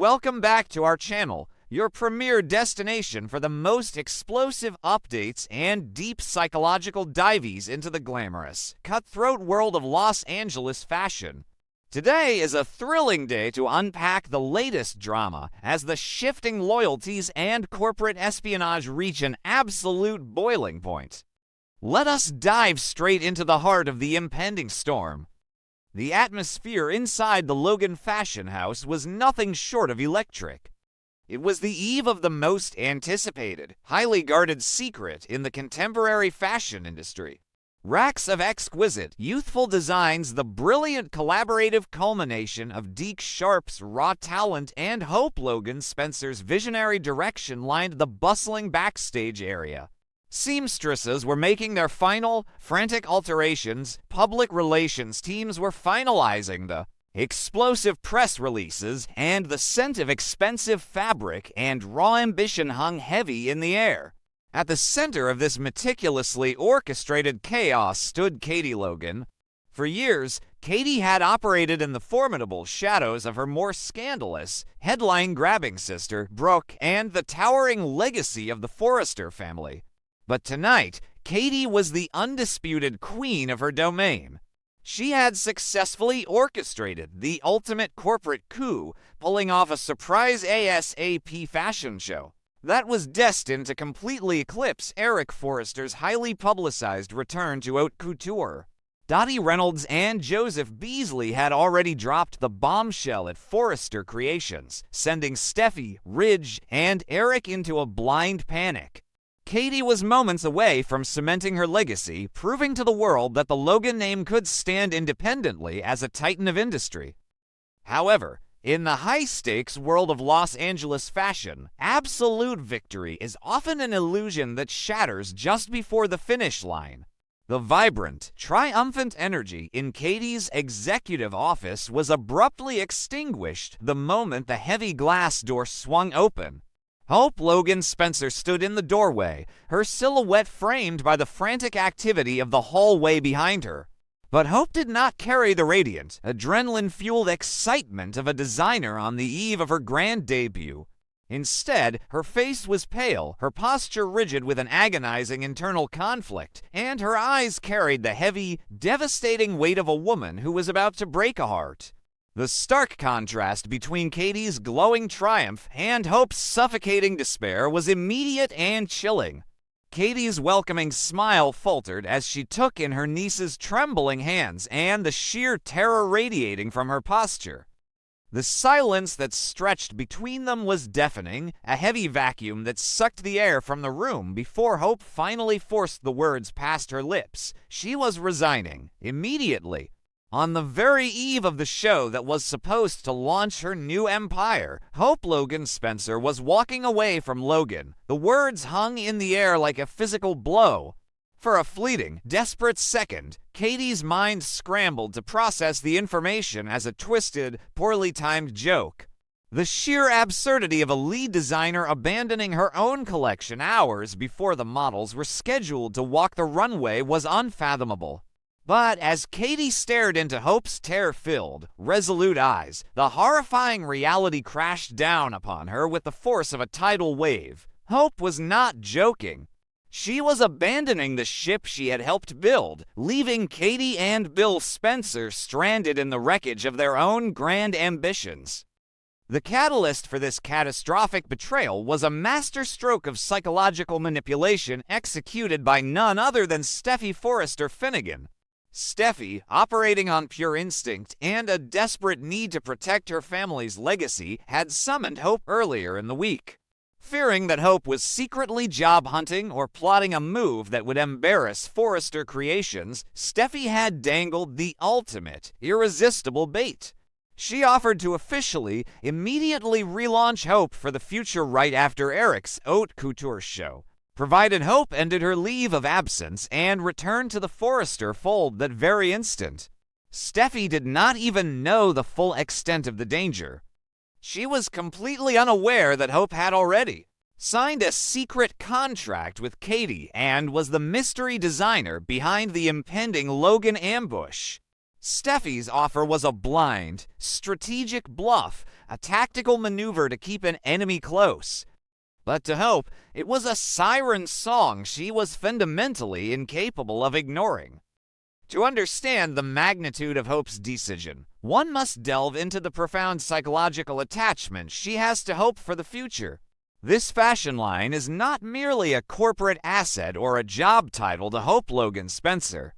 Welcome back to our channel, your premier destination for the most explosive updates and deep psychological dives into the glamorous, cutthroat world of Los Angeles fashion. Today is a thrilling day to unpack the latest drama as the shifting loyalties and corporate espionage reach an absolute boiling point. Let us dive straight into the heart of the impending storm. The atmosphere inside the Logan fashion house was nothing short of electric. It was the eve of the most anticipated, highly guarded secret in the contemporary fashion industry. Racks of exquisite, youthful designs, the brilliant collaborative culmination of Deke Sharp's raw talent and Hope Logan Spencer's visionary direction lined the bustling backstage area. Seamstresses were making their final, frantic alterations, public relations teams were finalizing the explosive press releases, and the scent of expensive fabric and raw ambition hung heavy in the air. At the center of this meticulously orchestrated chaos stood Katie Logan. For years, Katie had operated in the formidable shadows of her more scandalous, headline-grabbing sister, Brooke, and the towering legacy of the Forrester family. But tonight, Katie was the undisputed queen of her domain. She had successfully orchestrated the ultimate corporate coup, pulling off a surprise ASAP fashion show that was destined to completely eclipse Eric Forrester's highly publicized return to haute couture. Dottie Reynolds and Joseph Beasley had already dropped the bombshell at Forrester Creations, sending Steffy, Ridge, and Eric into a blind panic. Katie was moments away from cementing her legacy, proving to the world that the Logan name could stand independently as a titan of industry. However, in the high-stakes world of Los Angeles fashion, absolute victory is often an illusion that shatters just before the finish line. The vibrant, triumphant energy in Katie's executive office was abruptly extinguished the moment the heavy glass door swung open. Hope Logan Spencer stood in the doorway, her silhouette framed by the frantic activity of the hallway behind her. But Hope did not carry the radiant, adrenaline-fueled excitement of a designer on the eve of her grand debut. Instead, her face was pale, her posture rigid with an agonizing internal conflict, and her eyes carried the heavy, devastating weight of a woman who was about to break a heart. The stark contrast between Katie's glowing triumph and Hope's suffocating despair was immediate and chilling. Katie's welcoming smile faltered as she took in her niece's trembling hands and the sheer terror radiating from her posture. The silence that stretched between them was deafening, a heavy vacuum that sucked the air from the room before Hope finally forced the words past her lips. She was resigning, immediately. On the very eve of the show that was supposed to launch her new empire, Hope Logan Spencer was walking away from Logan. The words hung in the air like a physical blow. For a fleeting, desperate second, Katie's mind scrambled to process the information as a twisted, poorly timed joke. The sheer absurdity of a lead designer abandoning her own collection hours before the models were scheduled to walk the runway was unfathomable. But as Katie stared into Hope's terror-filled, resolute eyes, the horrifying reality crashed down upon her with the force of a tidal wave. Hope was not joking. She was abandoning the ship she had helped build, leaving Katie and Bill Spencer stranded in the wreckage of their own grand ambitions. The catalyst for this catastrophic betrayal was a masterstroke of psychological manipulation executed by none other than Steffy Forrester Finnegan. Steffy, operating on pure instinct and a desperate need to protect her family's legacy, had summoned Hope earlier in the week. Fearing that Hope was secretly job hunting or plotting a move that would embarrass Forrester Creations, Steffy had dangled the ultimate, irresistible bait. She offered to officially, immediately relaunch Hope for the future right after Eric's haute couture show, provided Hope ended her leave of absence and returned to the Forrester fold that very instant. Steffy did not even know the full extent of the danger. She was completely unaware that Hope had already signed a secret contract with Katie and was the mystery designer behind the impending Logan ambush. Steffy's offer was a blind, strategic bluff, a tactical maneuver to keep an enemy close. But to Hope, it was a siren song she was fundamentally incapable of ignoring. To understand the magnitude of Hope's decision, one must delve into the profound psychological attachment she has to Hope for the future. This fashion line is not merely a corporate asset or a job title to Hope Logan Spencer.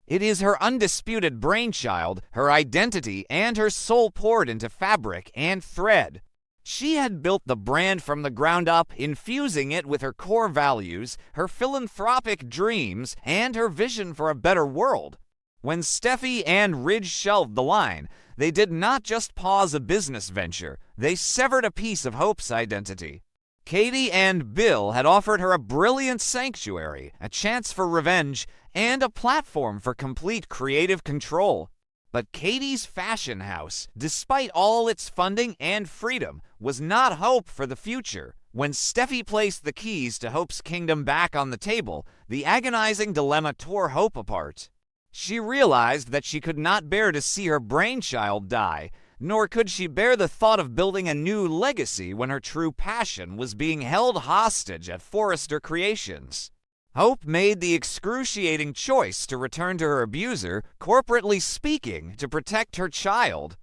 It is her undisputed brainchild, her identity, and her soul poured into fabric and thread. She had built the brand from the ground up, infusing it with her core values, her philanthropic dreams, and her vision for a better world. When Steffy and Ridge shelved the line, they did not just pause a business venture, they severed a piece of Hope's identity. Katie and Bill had offered her a brilliant sanctuary, a chance for revenge, and a platform for complete creative control. But Katie's fashion house, despite all its funding and freedom, was not hope for the future. When Steffi placed the keys to Hope's kingdom back on the table, the agonizing dilemma tore Hope apart. She realized that she could not bear to see her brainchild die, nor could she bear the thought of building a new legacy when her true passion was being held hostage at Forrester Creations. Hope made the excruciating choice to return to her abuser, corporately speaking, to protect her child.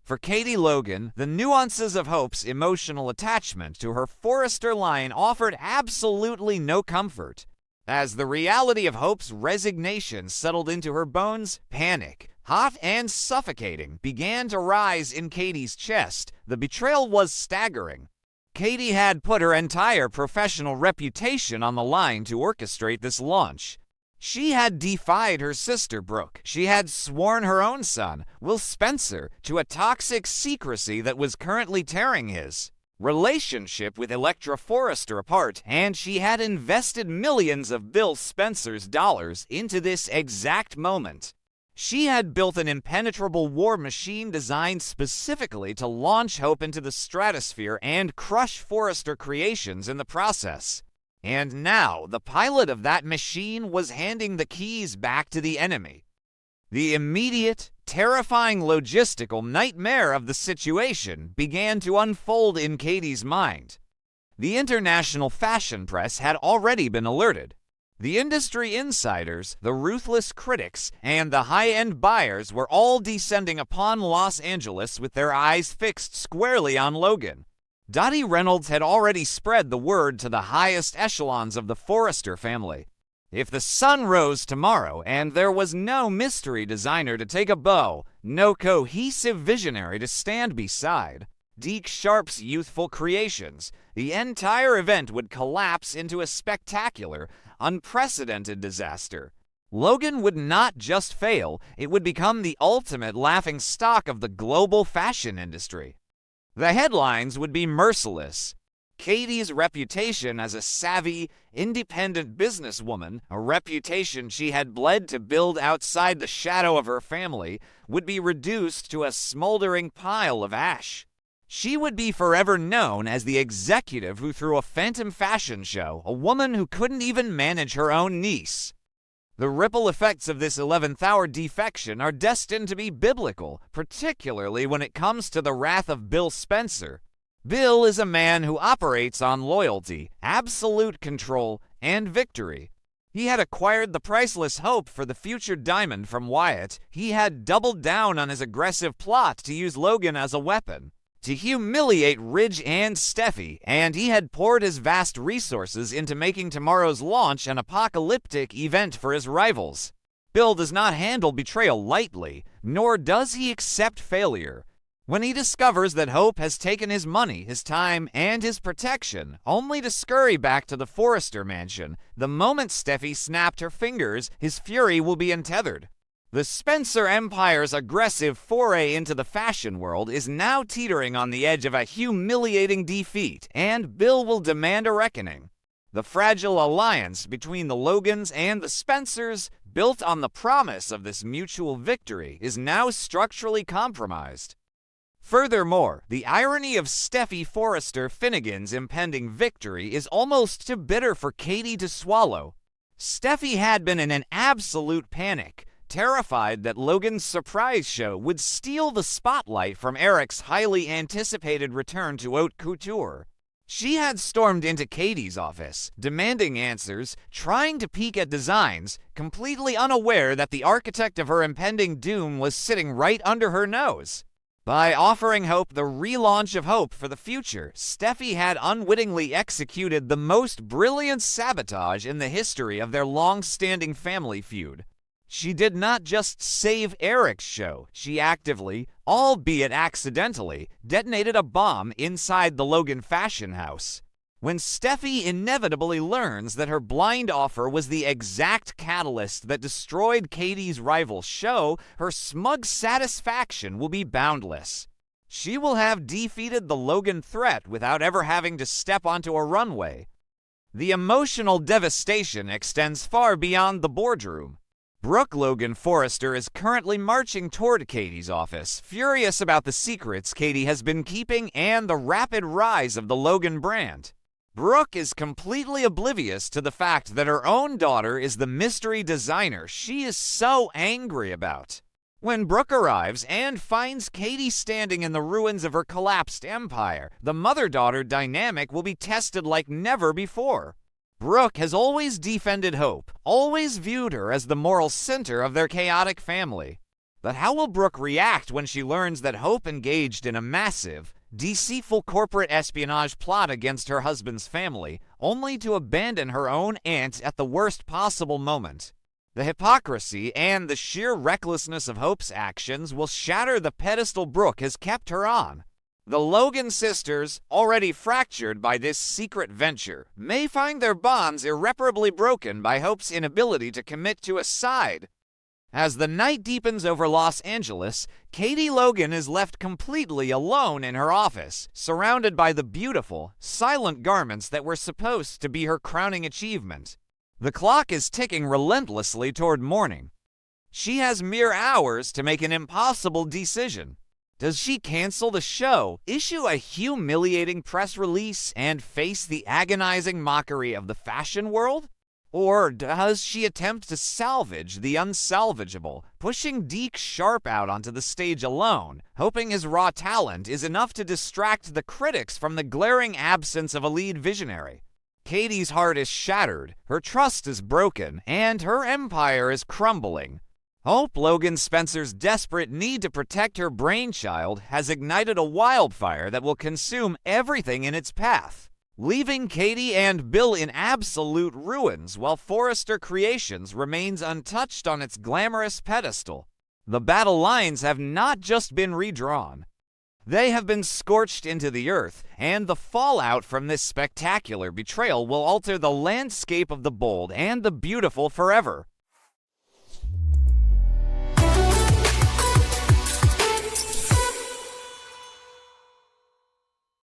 For Katie Logan, the nuances of Hope's emotional attachment to her Forrester line offered absolutely no comfort. As the reality of Hope's resignation settled into her bones, panic, hot and suffocating, began to rise in Katie's chest. The betrayal was staggering. Katie had put her entire professional reputation on the line to orchestrate this launch. She had defied her sister Brooke. She had sworn her own son, Will Spencer, to a toxic secrecy that was currently tearing his relationship with Electra Forrester apart, and she had invested millions of Bill Spencer's dollars into this exact moment. She had built an impenetrable war machine designed specifically to launch Hope into the stratosphere and crush Forrester Creations in the process. And now, the pilot of that machine was handing the keys back to the enemy. The immediate, terrifying logistical nightmare of the situation began to unfold in Katie's mind. The international fashion press had already been alerted. The industry insiders, the ruthless critics, and the high-end buyers were all descending upon Los Angeles with their eyes fixed squarely on Logan. Dottie Reynolds had already spread the word to the highest echelons of the Forrester family. If the sun rose tomorrow and there was no mystery designer to take a bow, no cohesive visionary to stand beside Deke Sharp's youthful creations, the entire event would collapse into a spectacular, unprecedented disaster. Logan would not just fail, it would become the ultimate laughingstock of the global fashion industry. The headlines would be merciless. Katie's reputation as a savvy, independent businesswoman, a reputation she had bled to build outside the shadow of her family, would be reduced to a smoldering pile of ash. She would be forever known as the executive who threw a phantom fashion show, a woman who couldn't even manage her own niece. The ripple effects of this 11th hour defection are destined to be biblical, particularly when it comes to the wrath of Bill Spencer. Bill is a man who operates on loyalty, absolute control, and victory. He had acquired the priceless hope for the future diamond from Wyatt. He had doubled down on his aggressive plot to use Logan as a weapon, to humiliate Ridge and Steffi, and he had poured his vast resources into making tomorrow's launch an apocalyptic event for his rivals. Bill does not handle betrayal lightly, nor does he accept failure. When he discovers that Hope has taken his money, his time, and his protection, only to scurry back to the Forrester mansion, the moment Steffi snapped her fingers, his fury will be untethered. The Spencer Empire's aggressive foray into the fashion world is now teetering on the edge of a humiliating defeat, and Bill will demand a reckoning. The fragile alliance between the Logans and the Spencers, built on the promise of this mutual victory, is now structurally compromised. Furthermore, the irony of Steffi Forrester Finnegan's impending victory is almost too bitter for Katie to swallow. Steffi had been in an absolute panic, terrified that Logan's surprise show would steal the spotlight from Eric's highly anticipated return to haute couture. She had stormed into Katie's office, demanding answers, trying to peek at designs, completely unaware that the architect of her impending doom was sitting right under her nose. By offering Hope the relaunch of hope for the future, Steffy had unwittingly executed the most brilliant sabotage in the history of their long-standing family feud. She did not just save Eric's show, she actively, albeit accidentally, detonated a bomb inside the Logan fashion house. When Steffy inevitably learns that her blind offer was the exact catalyst that destroyed Katie's rival show, her smug satisfaction will be boundless. She will have defeated the Logan threat without ever having to step onto a runway. The emotional devastation extends far beyond the boardroom. Brooke Logan Forrester is currently marching toward Katie's office, furious about the secrets Katie has been keeping and the rapid rise of the Logan brand. Brooke is completely oblivious to the fact that her own daughter is the mystery designer she is so angry about. When Brooke arrives and finds Katie standing in the ruins of her collapsed empire, the mother-daughter dynamic will be tested like never before. Brooke has always defended Hope, always viewed her as the moral center of their chaotic family. But how will Brooke react when she learns that Hope engaged in a massive, deceitful corporate espionage plot against her husband's family, only to abandon her own aunt at the worst possible moment? The hypocrisy and the sheer recklessness of Hope's actions will shatter the pedestal Brooke has kept her on. The Logan sisters, already fractured by this secret venture, may find their bonds irreparably broken by Hope's inability to commit to a side. As the night deepens over Los Angeles, Katie Logan is left completely alone in her office, surrounded by the beautiful, silent garments that were supposed to be her crowning achievement. The clock is ticking relentlessly toward morning. She has mere hours to make an impossible decision. Does she cancel the show, issue a humiliating press release, and face the agonizing mockery of the fashion world? Or does she attempt to salvage the unsalvageable, pushing Deke Sharp out onto the stage alone, hoping his raw talent is enough to distract the critics from the glaring absence of a lead visionary? Katie's heart is shattered, her trust is broken, and her empire is crumbling. Hope Logan Spencer's desperate need to protect her brainchild has ignited a wildfire that will consume everything in its path, leaving Katie and Bill in absolute ruins while Forrester Creations remains untouched on its glamorous pedestal. The battle lines have not just been redrawn. They have been scorched into the earth, and the fallout from this spectacular betrayal will alter the landscape of the bold and the beautiful forever.